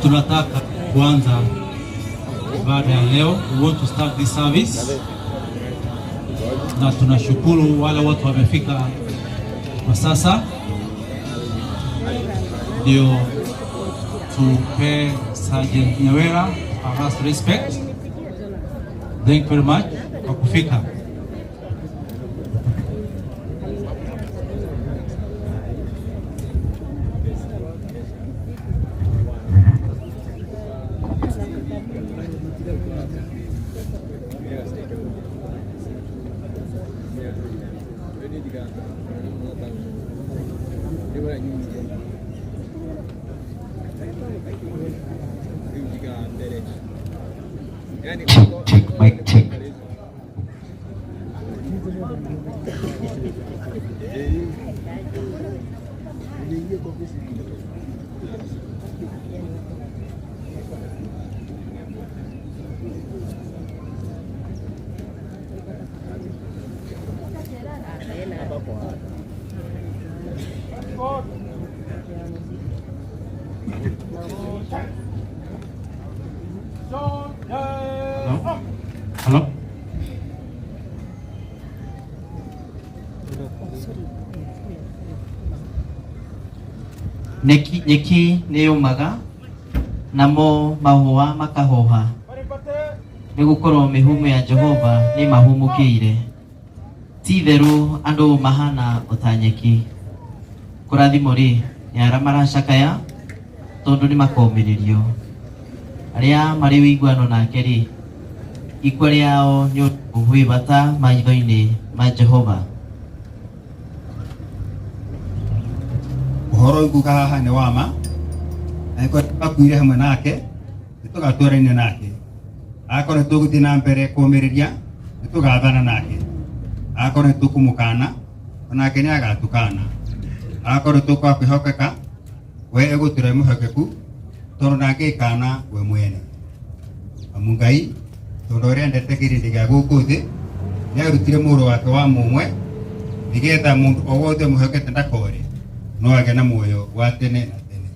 Tunataka kuanza baada ya leo. We want to start this service. Na tunashukuru wale watu wamefika kwa sasa. Ndio tupe Sergeant Nyawera our last respect. Thank you very much kwa kufika. Check, mic check. Hello? Nyeki niyumaga namo mahua makahoha nigukorwo mihumu ya Jehova ni mahumukire ti theru andu mahana utanyeki kurathimo ri ni ara maracakaya tondu ni makomiririo aria mari wiguano nake ri ikwa riao ni uhwibata maitho-ini ma Jehova. Uhoro uguga haha ni wama aiko twakuire hamwe nake nitugatwarania nake akore tuguthi na mbere kumiriria nitugathana nake akore tukumukana onake ni agatukana akore tukwihokeka we egutire muhokeku tondu ndangikana we mwene amungai tondu ria ndete kirindi gia guku thi ni arutire muru wake wa mumwe nigetha mundu o wothe muhokete ndakore no age na muoyo wa tene na tene.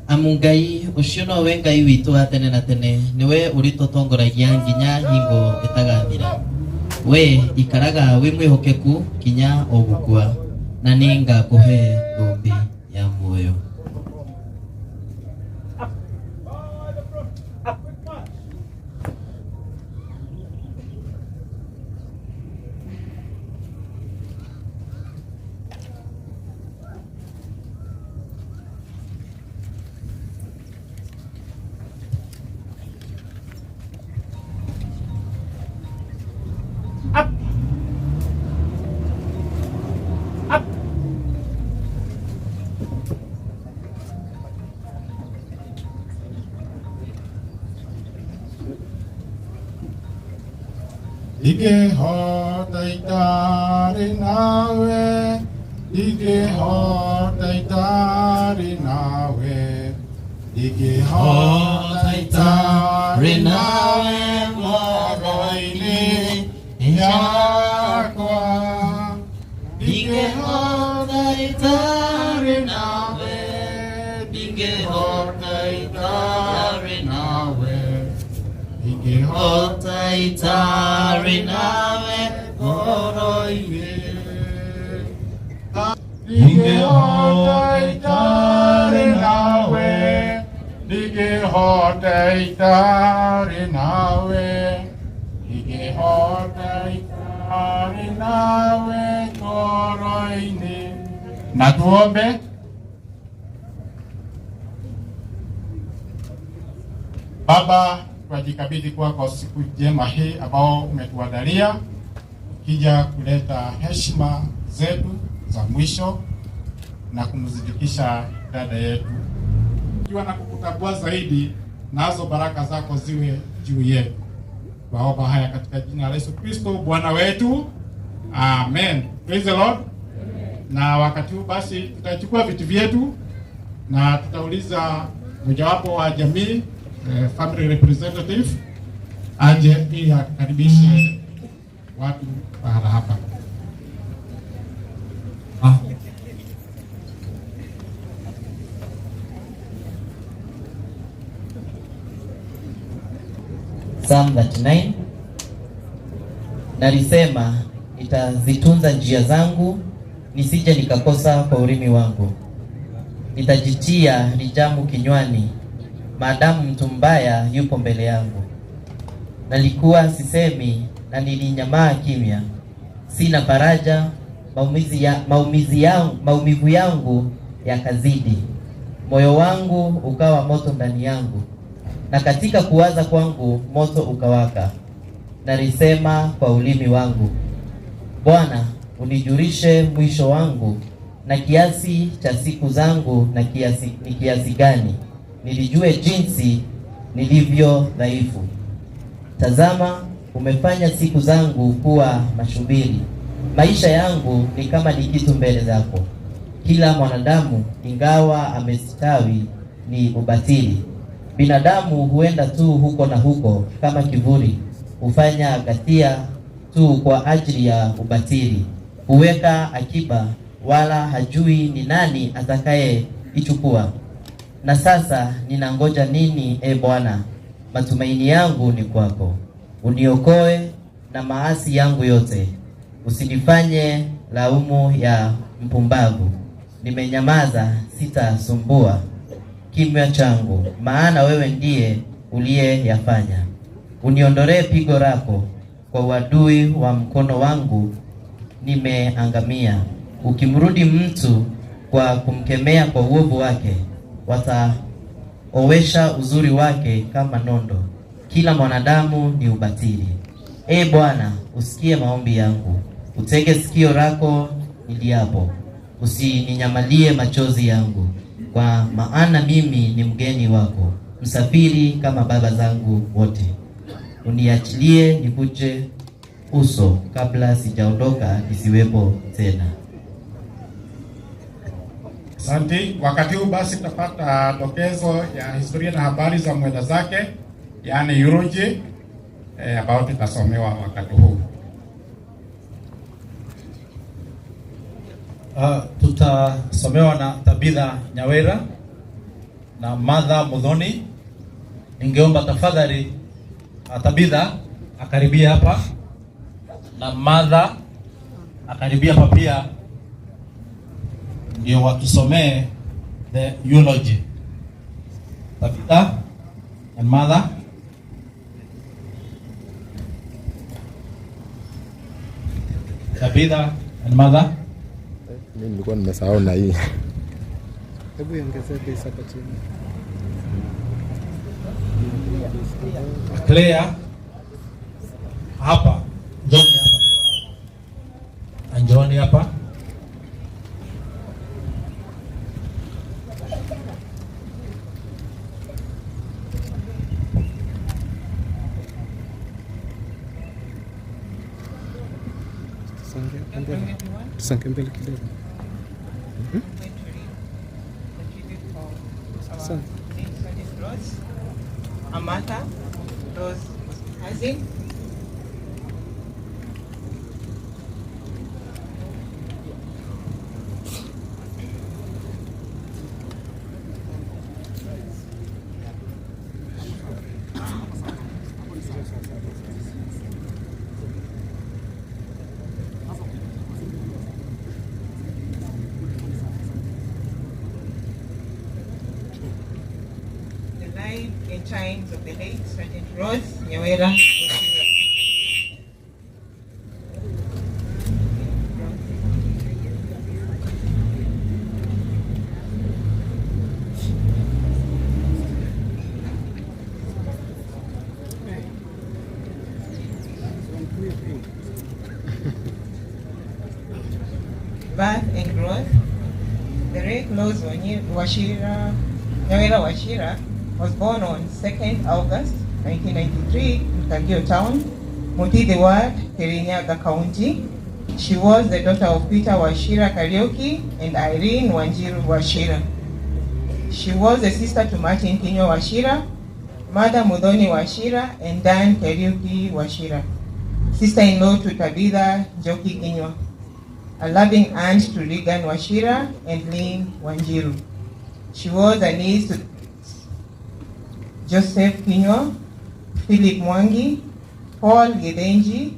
Amungai ucio no we Ngai witu wa tene na tene niwe uritotongoragia nginya hingo itagathira we ikaraga wi mwihokeku kinya ogukua na ninga kuhe thumbi ya muoyo. Ike hota itari nawe, ike hota itari nawe, ike hota itari nawe, moroini yakwa. Ike hota itari nawe, ike hota itari nawe. Ike hota itari nawe moroini. Ike hota itari nawe. Ike hota itari nawe. Ike hota itari nawe moroini. Na tuombe. Baba, tunajikabidhi kwako siku njema hii ambao umetuandalia ukija kuleta heshima zetu za mwisho na kumzidikisha dada yetu. Tukiwa na kukutambua zaidi, nazo baraka zako ziwe juu yetu. Waomba haya katika jina la Yesu Kristo Bwana wetu. Amen. Praise the Lord. Na wakati huu basi tutachukua vitu vyetu na tutauliza mojawapo wa jamii family representative aje ili akaribishe watu para hapa. Psalm 39. Nalisema, nitazitunza njia zangu, nisije nikakosa kwa ulimi wangu. Nitajitia lijamu kinywani, maadamu mtu mbaya yupo mbele yangu. Nalikuwa sisemi na nilinyamaa kimya. Sina faraja, maumivu yangu yakazidi. Moyo wangu ukawa moto ndani yangu, na katika kuwaza kwangu moto ukawaka. Nalisema kwa ulimi wangu, Bwana, unijulishe mwisho wangu, na kiasi cha siku zangu ni kiasi gani, nilijue jinsi nilivyo dhaifu. Tazama, umefanya siku zangu kuwa mashubiri. Maisha yangu ni kama ni kitu mbele zako. Kila mwanadamu ingawa amestawi ni ubatili. Binadamu huenda tu huko na huko kama kivuli, hufanya ghasia tu kwa ajili ya ubatili. Huweka akiba wala hajui ni nani atakaye ichukua. Na sasa ninangoja nini, e Bwana? Matumaini yangu ni kwako. Uniokoe na maasi yangu yote. Usinifanye laumu ya mpumbavu. Nimenyamaza, sitasumbua kimya changu, maana wewe ndiye uliyeyafanya. Uniondolee pigo lako, kwa uadui wa mkono wangu nimeangamia. Ukimrudi mtu kwa kumkemea kwa uovu wake, wataowesha uzuri wake kama nondo. Kila mwanadamu ni ubatili. Ee Bwana, usikie maombi yangu, utege sikio lako niliapo. Usininyamalie machozi yangu, kwa maana mimi ni mgeni wako, msafiri kama baba zangu wote. Uniachilie nikuje uso kabla sijaondoka nisiwepo tena. Asante. Wakati huu basi tutapata dokezo ya historia na habari za mwenda zake, yaani eulogy, ambao tutasomewa wakati huu. Tutasomewa na Tabitha Nyawera na Martha Muthoni. Ningeomba tafadhali Tabitha akaribia hapa na Martha akaribia hapa pia, ndio watusomee the eulogy. Tabitha and Martha. Tabitha and Martha. Mimi nilikuwa nimesahau na hii. Hebu iongezee pesa hapa chini. Claire hapa. Njoni hapa. Njoni hapa. Tusonge mbele kidogo. Amata, Rose Hazin. In times of the late Sergeant Rose Nyawera Wachira. Birth and growth. The Rev. Rose Wachira, Nyawera Wachira, was born on 2nd August 1993 in Kagio Town, Mutidi Ward, Kirinyaga County. She was the daughter of Peter Wachira Kariuki and Irene Wanjiru Wachira. She was a sister to Martin Kinyo Wachira, Mother Muthoni Wachira, and Dan Kariuki Wachira. Sister-in-law to Tabitha Njoki Kinyo. A loving aunt to Regan Wachira and Lynn Wanjiru. She was a niece to Joseph Kinyo, Philip Mwangi, Paul Gedenji,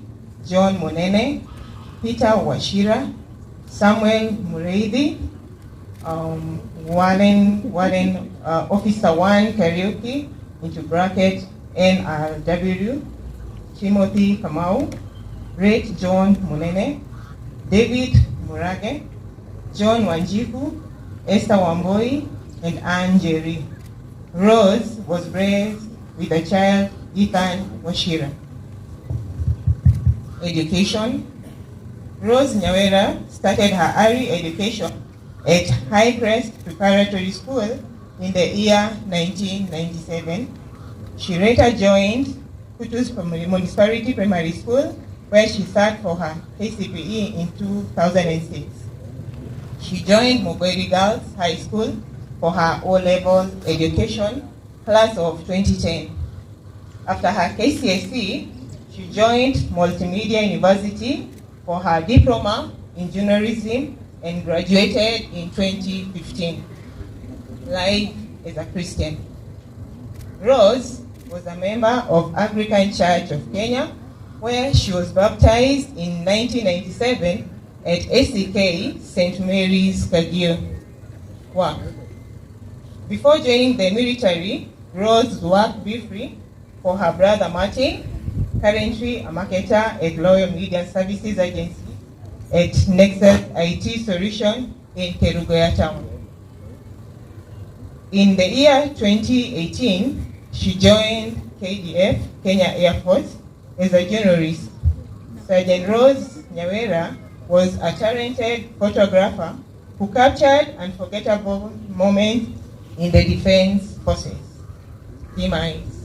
John Monene, Peter Washira, Samuel Mureithi, Officer 1 Karaoke, into bracket NRW, Timothy Kamau, Great John Munene, David Murage, John Wanjiku, Esther Wamboi, and Anne Jerry. Rose was raised with a child, Ethan Washira. Education. Rose Nyawera started her early education at Highcrest Preparatory School in the year 1997. She later joined Kutus Municipality Primary School, where she sat for her KCPE in 2006. She joined Mugweri Girls High School for her O-level education, class of 2010. After her KCSE, she joined Multimedia University for her diploma in journalism and graduated in 2015. Life as a Christian. Rose was a member of Anglican Church of Kenya, where she was baptized in 1997 at ACK St. Mary's Kagio. Wow. Before joining the military, Rose worked briefly for her brother Martin, currently a marketer at Loyal Media Services Agency at Nexus IT Solution in Kerugoya Town. In the year 2018, she joined KDF, Kenya Air Force, as a journalist. Sergeant Rose Nyawera was a talented photographer who captured unforgettable moments in the defense forces. Demise.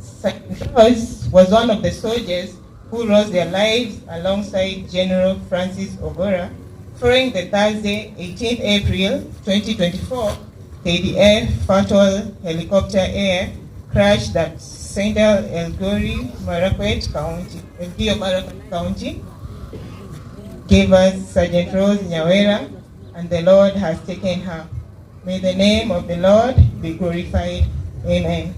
Sergeant Rose was one of the soldiers who lost their lives alongside General Francis Ogora following the Thursday, 18 April 2024, KDF Fatal Helicopter Air crash that Central Elgeyo Marakwet County. Gave us Sergeant Rose Nyawera, and the Lord has taken her. May the name of the Lord be glorified. Amen.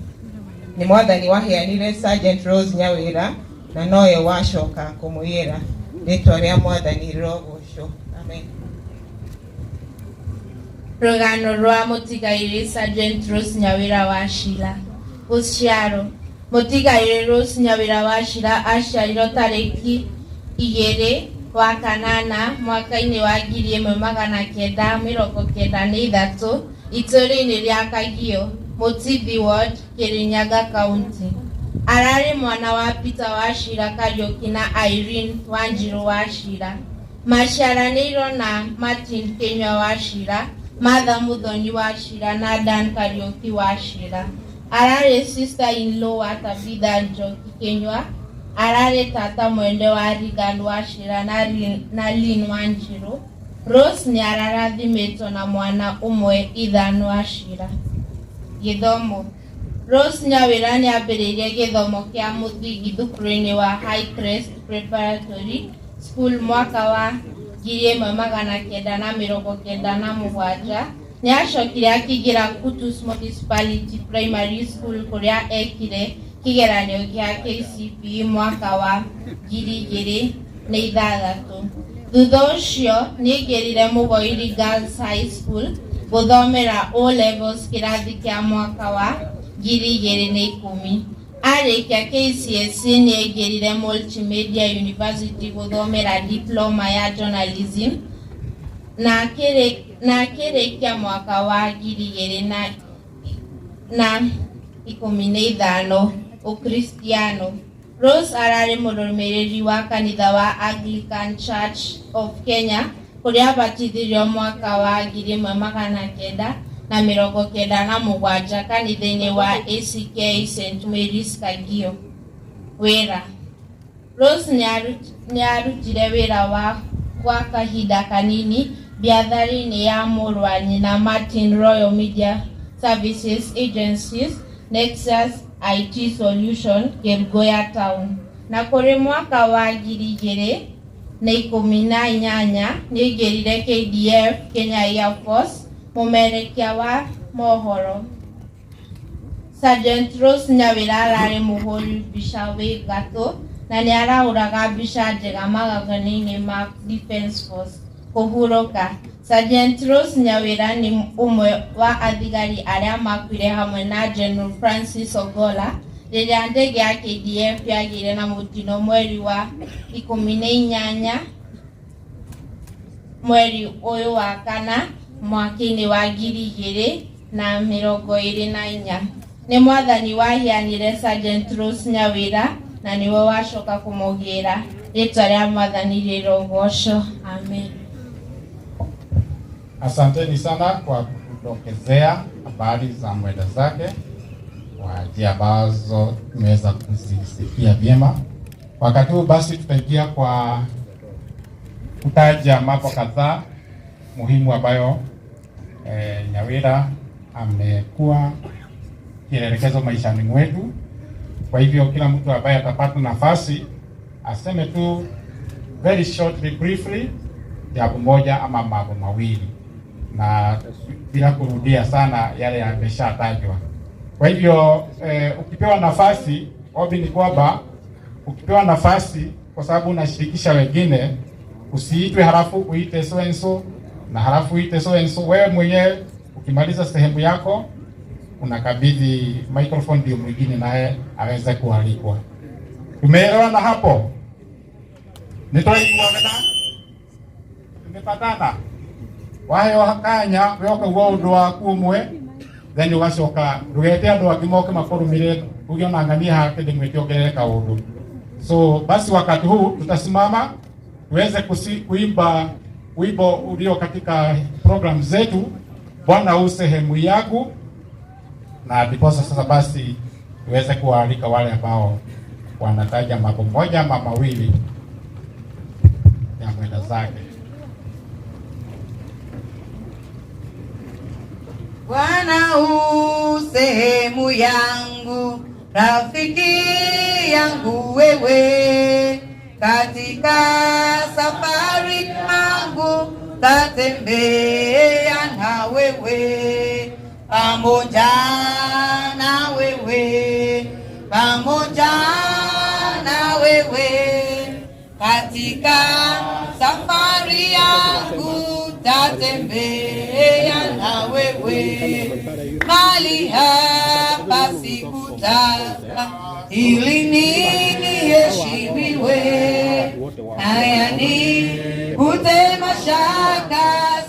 Ni mwathani waheanire Sergeant Rose Nyawera na noye washoka kumuyira ritwa ria mwathani rogocwo. Amen. Rogano rwa mutigaire Sergeant Rose Nyawera Washira. Uciaro mutigaire Rose Nyawera Washira aciarirwo tariki 2 wa kanana mwaka-ini wa 1993 itũũra-inĩ ria Kagio, Mutithi Ward, Kirinyaga County. Ararĩ mwana wa Peter Washira Kariuki na Irene Wanjiru Washira. Maciaranĩirwo na Martin Kenywa Washira, Martha Muthoni Washira na Dan Kariuki Washira. Ararĩ sister-in-law wa Tabitha Njoki Kenywa. Ararĩ tata mwende wa Regan Washira na Lynn Wanjiru. Rose nĩ ararathimĩtwo na mwana ũmwe, Ethan Washira. Gĩthomo. Rose Nyawera nĩ ambĩrĩirie gĩthomo kĩa mũthingi thukuru-inĩ wa Highcrest Preparatory School mwaka wa 1997. Nĩ acokire akĩingĩra Kutus Municipality Primary School kũrĩa ekire kĩgeranio gĩa KCPE mwaka wa 2006. Thutha ũcio nĩ aingĩrire Mugweri Girls High School gũthomera O-levels kĩrathi kĩa mwaka wa 2010. Arĩkia KCSE nĩ aingĩrire Multimedia University gũthomera diploma ya journalism na akĩrĩkia mwaka wa 2015 Ukristiano. Rose ararĩ mũrũmĩrĩri wa kanitha wa Anglican Church of Kenya kũrĩa abatithirio mwaka wa 1997 kanitha-inĩ wa ACK St. Mary's Kagio. Wĩra. Rose nĩ arutire wĩra wa kahinda kanini biathari-inĩ ya mũrũ wa nyina Martin Royal Media Services Agencies, Nexus IT Solution, Kerugoya Town. Na kũrĩ mwaka wa 2018 nĩ aingĩrire KDF, Kenya Air Force, mũmerekia wa mohoro. Sergeant Rose Nyawira ararĩ mũhũri mbica wĩ gatũ na nĩ arahũraga mbica njega magagani-inĩ ma Defence Force kũhurũka. Sergeant Rose Nyawira nĩ ũmwe wa athigari arĩa makuire hamwe na General Francis Ogola rĩrĩa ndege ya KDF yagĩire na mũtino mweri wa 18 mweri ũyũ wa kana mwaka-inĩ wa 2024. Nĩ mwathani wahianire Sergeant Rose Nyawira na niwe wacoka kũmũgĩra. Rĩtwa rĩa mwathani rĩrogocwo. Amen. Asanteni sana kwa kutokezea habari za mwenda zake kwa njia ambazo tumeweza kuzisikia vyema. Wakati huu basi tutaingia kwa kutaja mambo kadhaa muhimu ambayo Nyawira amekuwa kielelezo maishani mwetu. Kwa hivyo kila mtu ambaye atapata nafasi aseme tu very shortly, briefly, jambo moja ama mambo mawili, na bila kurudia sana yale yameshatajwa. Kwa hivyo ukipewa nafasi, ombi ni kwamba ukipewa nafasi, kwa sababu unashirikisha wengine, usiitwe halafu uite so and so na halafu uite so and so. Wewe mwenyewe ukimaliza sehemu yako unakabidhi microphone ndio mwingine naye aweze kualikwa. Tumeelewana hapo? Nitoi kuongea. Tumepatana. Wayo hakanya wyoka wodo wa kumwe then ugacoka rugete andu angi moke makorumire ugiona ngania hake ndimwekiongereka undu. So basi wakati huu tutasimama tuweze kuimba wimbo ulio katika program zetu, Bwana u sehemu yangu, na ndiposa sasa basi tuweze kualika wale ambao wanataja mambo moja ama mawili ya mwenda zake. Bwana u sehemu yangu, rafiki yangu wewe, katika safari yangu tatembea na wewe, pamoja na wewe, pamoja na wewe, katika safari yangu tatembea na wewe, mali hapa sikutaka ili niheshimiwe, haya ni kutema shaka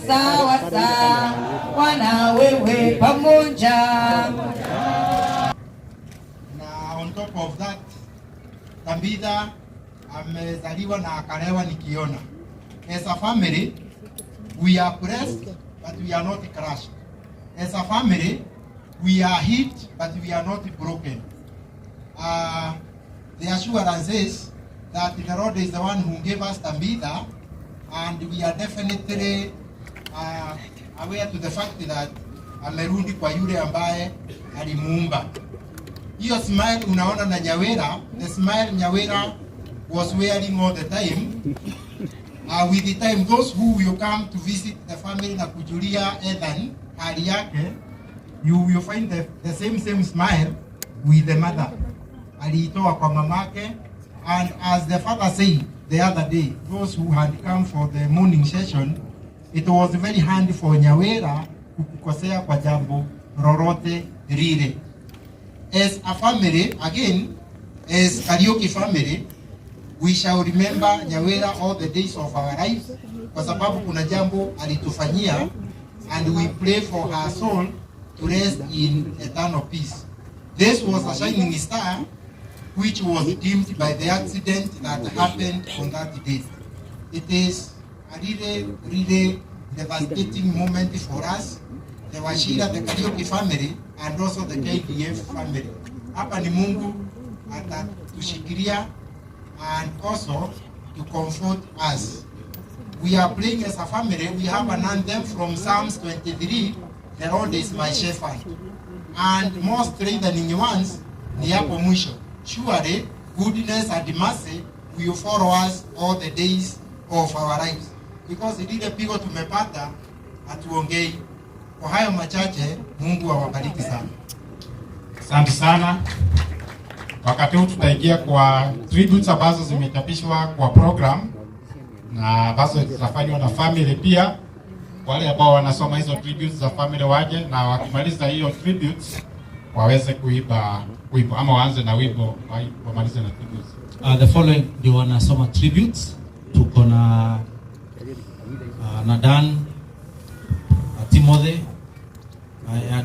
sawa sawa na wewe pamoja. Na on top of that, Tambitha amezaliwa na akalewa nikiona. As a family, we are blessed, but we are not crushed. As a family, we are hit, but we are not broken. The assurance is that the Lord is the one who gave us Tambitha, and we are definitely aware to the fact that amerudi kwa yule ambaye alimuumba. Hiyo smile unaona na Nyawira, the smile Nyawira was wearing all the time. With the time, those who will come to visit the family na kujulia Ethan hali yake, you will find the same smile with the mother. Aliitoa kwa mamake, and as the father said the other day, those who had come for the morning session, it was very handy for Nyawira kukosea kwa jambo lolote lile. As a family, again, as Kariuki family, we shall remember Nyawira all the days of our lives, kwa sababu kuna jambo alitufanyia, and we pray for her soul to rest in eternal peace. This was a shining star which was dimmed by the accident that happened on that day. It is a really devastating moment for us, the Wachira, the Kariuki family, and also the KDF family. Hapa ni Mungu atatushikilia and also to comfort us. We are praying as a family. We have an anthem from Psalms 23, the Lord is my shepherd. And more strengthening ones, ni hapo mwisho. Surely, goodness and mercy will follow us all the days of our lives. Because lile pigo tumepata, hatuongei. Kwa hayo machache, Mungu awabariki sana. Asante sana. Wakati huu tutaingia kwa tributes ambazo zimechapishwa kwa program na ambazo zitafanywa na family pia. Wale ambao wanasoma hizo tributes za family waje, na wakimaliza hiyo tributes waweze kuimba wimbo ama waanze na wimbo wamalize na tributes. The following ndio wanasoma tributes. Tuko na Dan Timothy.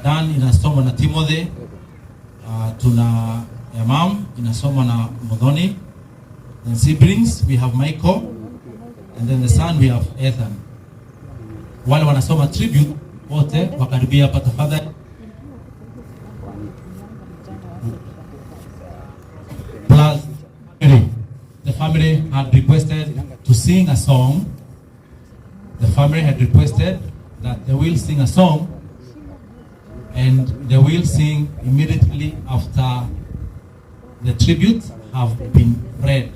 Dan inasoma na Timothy. Tuna Yamam inasoma na Modoni. And siblings we have Michael, and then the son we have Ethan. Wale wanasoma tribute wote wakaribia hapa tafadhali. Plus the family had requested to sing a song. The family had requested that they will sing a song, and they will sing immediately after the tributes have been read.